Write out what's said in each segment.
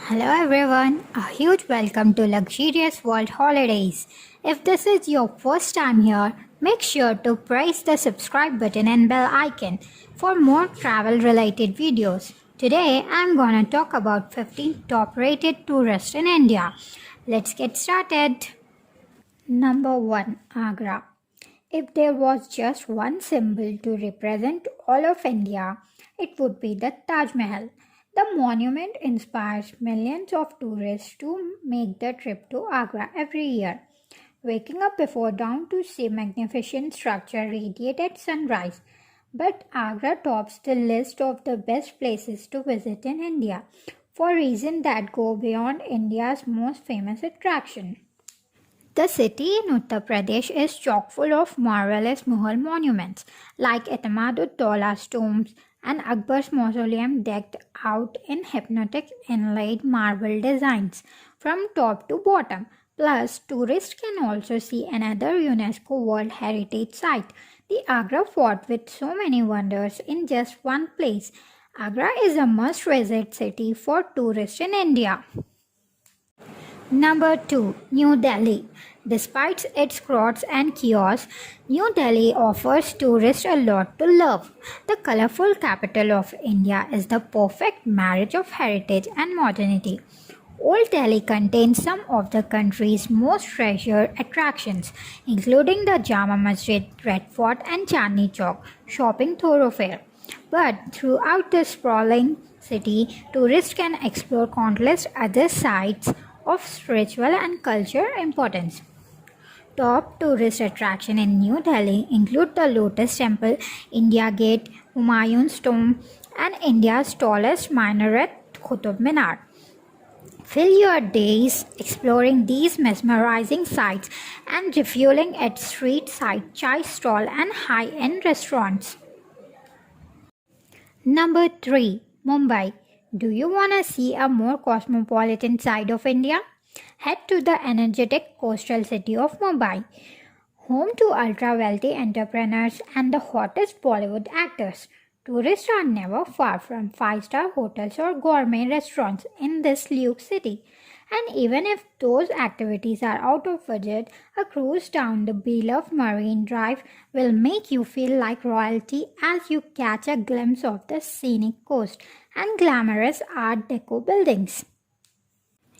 Hello everyone, a huge welcome to Luxurious World Holidays. If this is your first time here, make sure to press the subscribe button and bell icon for more travel related videos. Today I'm gonna talk about 15 top rated tourists in India. Let's get started. Number 1, Agra. If there was just one symbol to represent all of India, it would be the Taj Mahal. The monument inspires millions of tourists to make the trip to Agra every year, waking up before dawn to see magnificent structure radiate at sunrise. But Agra tops the list of the best places to visit in India for reasons that go beyond India's most famous attraction. The city in Uttar Pradesh is chock full of marvelous Mughal monuments like Etimaad-ud-Daula's tombs and Akbar's mausoleum decked out in hypnotic inlaid marble designs from top to bottom. Plus, tourists can also see another UNESCO World Heritage Site, the Agra Fort, with so many wonders in just one place. Agra is a must-visit city for tourists in India. Number 2, New Delhi. Despite its crowds and chaos, New Delhi offers tourists a lot to love. The colorful capital of India is the perfect marriage of heritage and modernity. Old Delhi contains some of the country's most treasured attractions, including the Jama Masjid, Red Fort, and Chandni Chowk shopping thoroughfare. But throughout the sprawling city, tourists can explore countless other sites of spiritual and cultural importance. Top tourist attractions in New Delhi include the Lotus Temple, India Gate, Humayun's Tomb, and India's tallest minaret, Qutub Minar. Fill your days exploring these mesmerizing sites and refueling at street-side chai stall and high-end restaurants. Number 3, Mumbai. Do you want to see a more cosmopolitan side of India? Head to the energetic coastal city of Mumbai, home to ultra-wealthy entrepreneurs and the hottest Bollywood actors. Tourists are never far from five-star hotels or gourmet restaurants in this luxe city. And even if those activities are out of budget, a cruise down the beloved Marine Drive will make you feel like royalty as you catch a glimpse of the scenic coast and glamorous Art Deco buildings.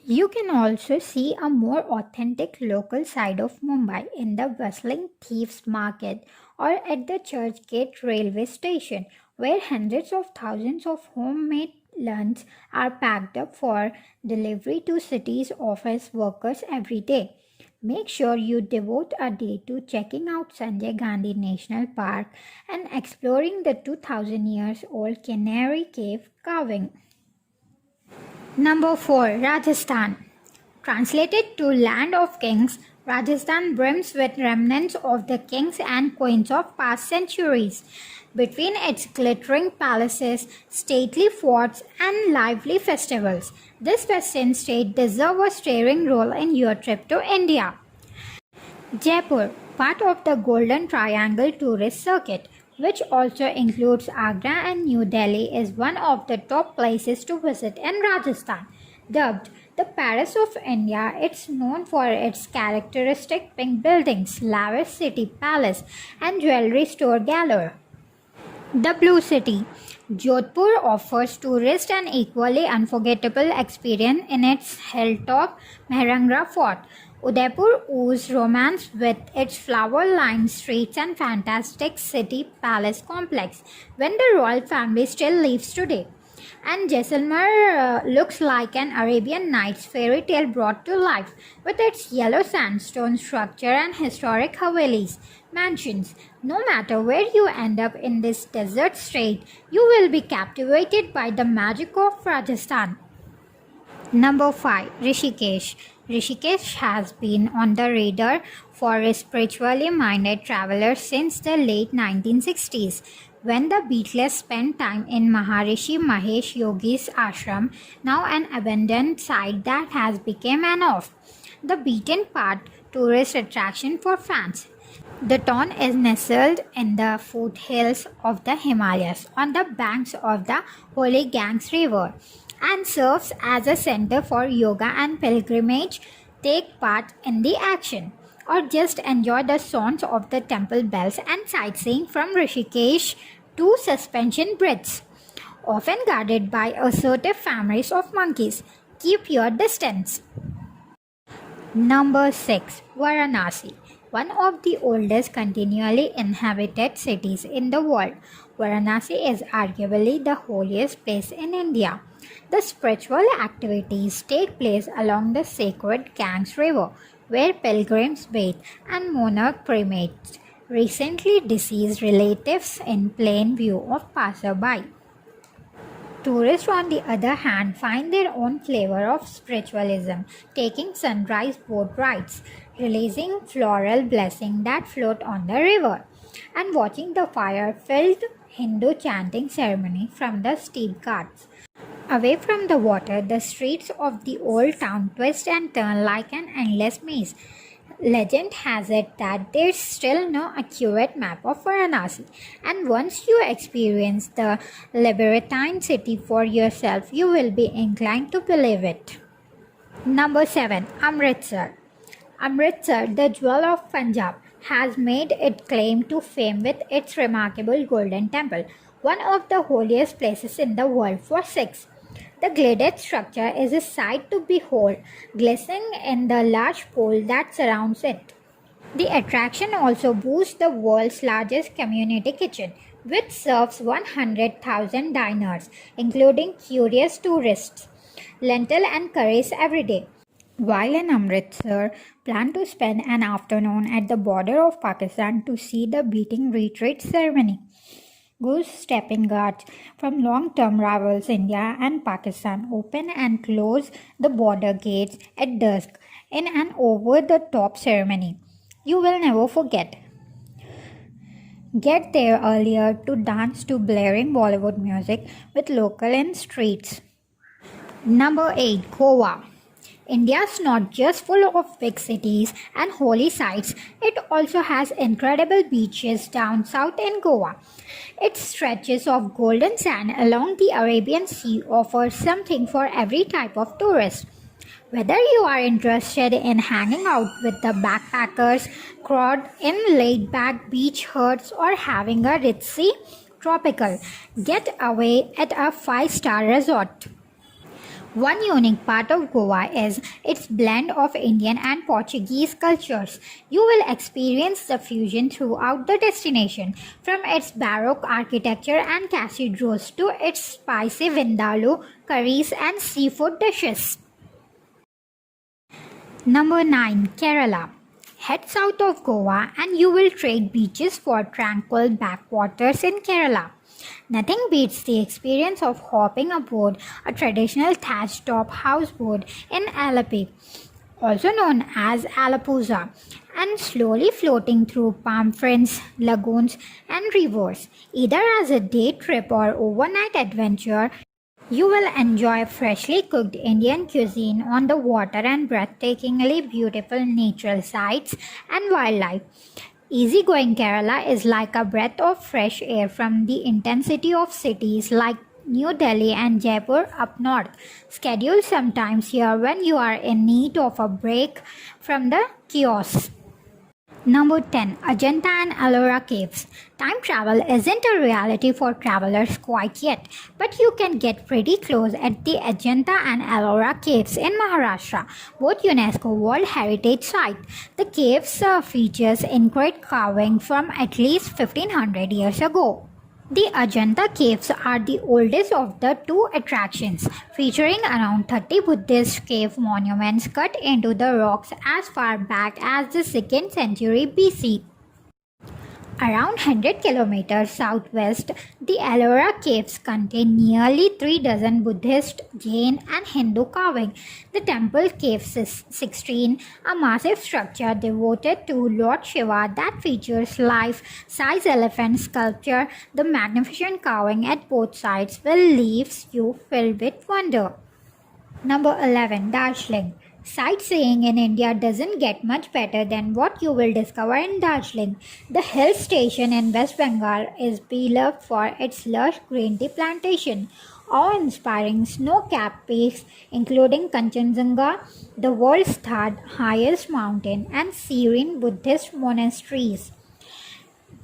You can also see a more authentic local side of Mumbai in the bustling Thieves Market or at the Churchgate railway station, where hundreds of thousands of homemade lunch are packed up for delivery to city's office workers every day. Make sure you devote a day to checking out Sanjay Gandhi National Park and exploring the 2000 years old Canary Cave carving. Number 4, Rajasthan. Translated to Land of Kings, Rajasthan brims with remnants of the kings and queens of past centuries. Between its glittering palaces, stately forts, and lively festivals, this western state deserves a starring role in your trip to India. Jaipur, part of the Golden Triangle tourist circuit, which also includes Agra and New Delhi, is one of the top places to visit in Rajasthan. Dubbed the Paris of India, it's known for its characteristic pink buildings, lavish city palace, and jewelry store galore. The Blue City. Jodhpur offers tourists an equally unforgettable experience in its hilltop Mehrangarh Fort. Udaipur oozes romance with its flower-lined streets and fantastic city palace complex, when the royal family still lives today. And Jaisalmer looks like an Arabian Nights fairy tale brought to life, with its yellow sandstone structure and historic havelis, mansions. No matter where you end up in this desert state, you will be captivated by the magic of Rajasthan. Number 5, Rishikesh. Rishikesh has been on the radar for spiritually minded travelers since the late 1960s, when the Beatles spent time in Maharishi Mahesh Yogi's ashram, now an abandoned site that has become an off the beaten path tourist attraction for fans. The town is nestled in the foothills of the Himalayas on the banks of the Holy Ganges River and serves as a center for yoga and pilgrimage. Take part in the action, or just enjoy the sounds of the temple bells and sightseeing from Rishikesh to suspension bridges, often guarded by assertive families of monkeys. Keep your distance. Number 6. Varanasi, one of the oldest continually inhabited cities in the world. Varanasi is arguably the holiest place in India. The spiritual activities take place along the sacred Ganges River, where pilgrims bathe and monarch cremate recently deceased relatives in plain view of passerby. Tourists, on the other hand, find their own flavor of spiritualism, taking sunrise boat rides, releasing floral blessings that float on the river, and watching the fire-filled Hindu chanting ceremony from the steep ghats. Away from the water, the streets of the old town twist and turn like an endless maze. Legend has it that there's still no accurate map of Varanasi, and once you experience the labyrinthine city for yourself, you will be inclined to believe it. Number 7. Amritsar. Amritsar, the jewel of Punjab, has made its claim to fame with its remarkable Golden Temple, one of the holiest places in the world for Sikhs. The gilded structure is a sight to behold, glistening in the large pool that surrounds it. The attraction also boasts the world's largest community kitchen, which serves 100,000 diners, including curious tourists, lentil and curries every day. While in Amritsar, plan to spend an afternoon at the border of Pakistan to see the beating retreat ceremony. Goose stepping guards from long-term rivals India and Pakistan open and close the border gates at dusk in an over-the-top ceremony you will never forget. Get there earlier to dance to blaring Bollywood music with local in streets. Number 8. Goa. India's not just full of big cities and holy sites, it also has incredible beaches down south in Goa. Its stretches of golden sand along the Arabian Sea offer something for every type of tourist. Whether you are interested in hanging out with the backpackers, crowd in laid-back beach huts, or having a ritzy tropical getaway at a 5-star resort. One unique part of Goa is its blend of Indian and Portuguese cultures. You will experience the fusion throughout the destination, from its Baroque architecture and cathedrals to its spicy vindaloo curries and seafood dishes. Number 9. Kerala. Head south of Goa and you will trade beaches for tranquil backwaters in Kerala. Nothing beats the experience of hopping aboard a traditional thatched top houseboat in Alapi, also known as Alappuzha, and slowly floating through palm frinds, lagoons, and rivers. Either as a day trip or overnight adventure, you will enjoy freshly cooked Indian cuisine on the water and breathtakingly beautiful natural sights and wildlife. Easygoing Kerala is like a breath of fresh air from the intensity of cities like New Delhi and Jaipur up north. Schedule some times here when you are in need of a break from the chaos. Number 10. Ajanta and Alora Caves. Time travel isn't a reality for travelers quite yet, but you can get pretty close at the Ajanta and Alora Caves in Maharashtra, both UNESCO World Heritage Site. The caves features intricate carving from at least 1500 years ago. The Ajanta caves are the oldest of the two attractions, featuring around 30 Buddhist cave monuments cut into the rocks as far back as the 2nd century BC. Around 100 kilometers southwest, the Alora Caves contain nearly 3 dozen Buddhist, Jain and Hindu carving. The temple Cave 16, a massive structure devoted to Lord Shiva that features life-size elephant sculpture. The magnificent carving at both sides will leave you filled with wonder. Number 11. Darjeeling. Sightseeing in India doesn't get much better than what you will discover in Darjeeling. The hill station in West Bengal is beloved for its lush green tea plantation, awe-inspiring snow-capped peaks including Kanchenjunga, the world's third highest mountain, and serene Buddhist monasteries.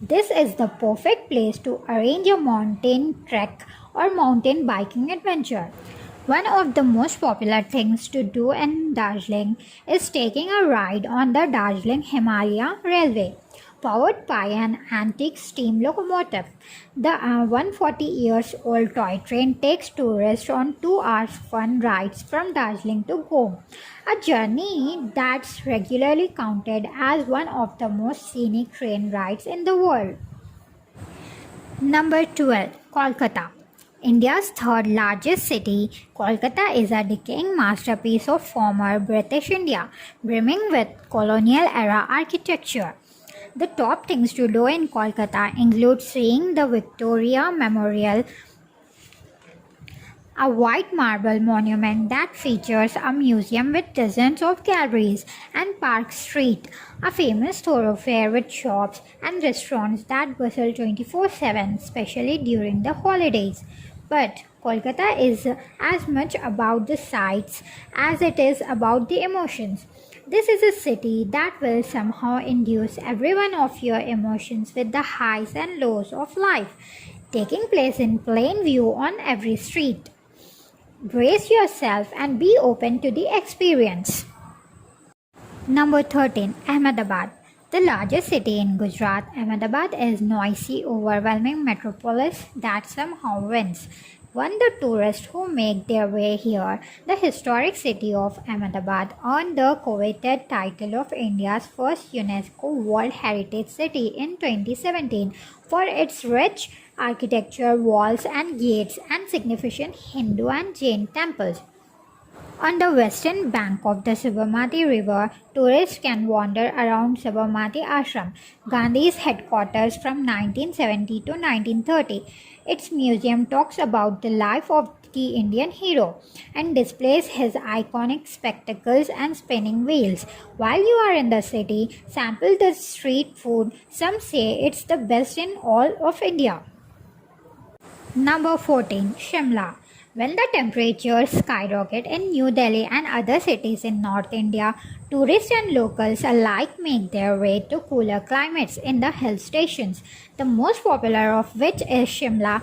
This is the perfect place to arrange a mountain trek or mountain biking adventure. One of the most popular things to do in Darjeeling is taking a ride on the Darjeeling Himalaya Railway, powered by an antique steam locomotive. The 140 years old toy train takes tourists on 2 hours fun rides from Darjeeling to Goa, a journey that's regularly counted as one of the most scenic train rides in the world. Number 12. Kolkata. India's third largest city, Kolkata is a decaying masterpiece of former British India, brimming with colonial era architecture. The top things to do in Kolkata include seeing the Victoria Memorial, a white marble monument that features a museum with dozens of galleries, and Park Street, a famous thoroughfare with shops and restaurants that bustle 24/7, especially during the holidays. But Kolkata is as much about the sights as it is about the emotions. This is a city that will somehow induce every one of your emotions with the highs and lows of life, taking place in plain view on every street. Brace yourself and be open to the experience. Number 13. Ahmedabad. The largest city in Gujarat, Ahmedabad is noisy, overwhelming metropolis that somehow wins. When the tourists who make their way here, the historic city of Ahmedabad earned the coveted title of India's first UNESCO World Heritage City in 2017 for its rich architecture, walls and gates, and significant Hindu and Jain temples. On the western bank of the Sabarmati River, tourists can wander around Sabarmati Ashram, Gandhi's headquarters from 1970 to 1930. Its museum talks about the life of the Indian hero and displays his iconic spectacles and spinning wheels. While you are in the city, sample the street food. Some say it's the best in all of India. Number 14. Shimla. When the temperatures skyrocket in New Delhi and other cities in North India, tourists and locals alike make their way to cooler climates in the hill stations, the most popular of which is Shimla.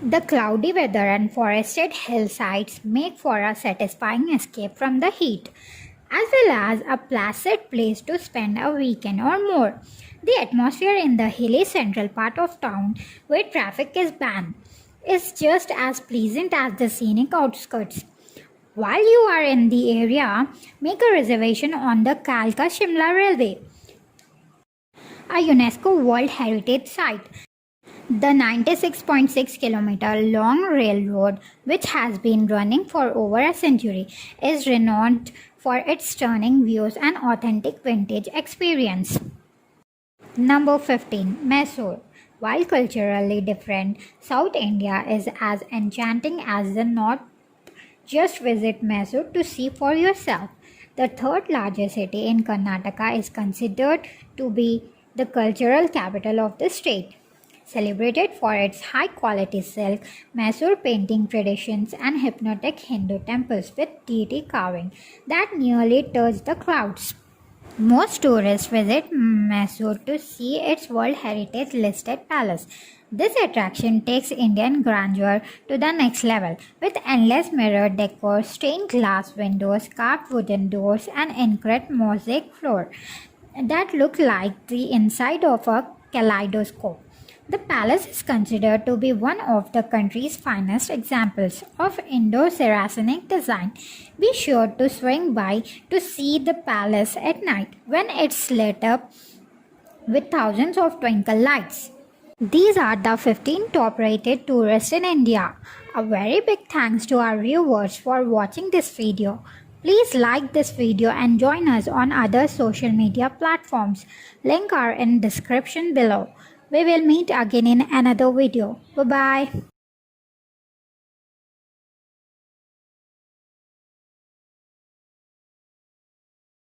The cloudy weather and forested hillsides make for a satisfying escape from the heat, as well as a placid place to spend a weekend or more. The atmosphere in the hilly central part of town, where traffic is banned, is just as pleasant as the scenic outskirts. While you are in the area, make a reservation on the Kalka Shimla Railway, a UNESCO World Heritage Site. The 96.6-kilometer long railroad, which has been running for over a century, is renowned for its stunning views and authentic vintage experience. Number 15. Mysore. While culturally different, South India is as enchanting as the North. Just visit Mysore to see for yourself. The third largest city in Karnataka is considered to be the cultural capital of the state. Celebrated for its high-quality silk, Mysore painting traditions, and hypnotic Hindu temples with deity carving that nearly touch the clouds. Most tourists visit Mysore to see its World Heritage listed palace. This attraction takes Indian grandeur to the next level, with endless mirror decor, stained glass windows, carved wooden doors, and intricate mosaic floor that look like the inside of a kaleidoscope. The palace is considered to be one of the country's finest examples of Indo-Saracenic design. Be sure to swing by to see the palace at night when it's lit up with thousands of twinkle lights. These are the 15 top-rated tourists in India. A very big thanks to our viewers for watching this video. Please like this video and join us on other social media platforms. Links are in description below. We will meet again in another video. Bye-bye.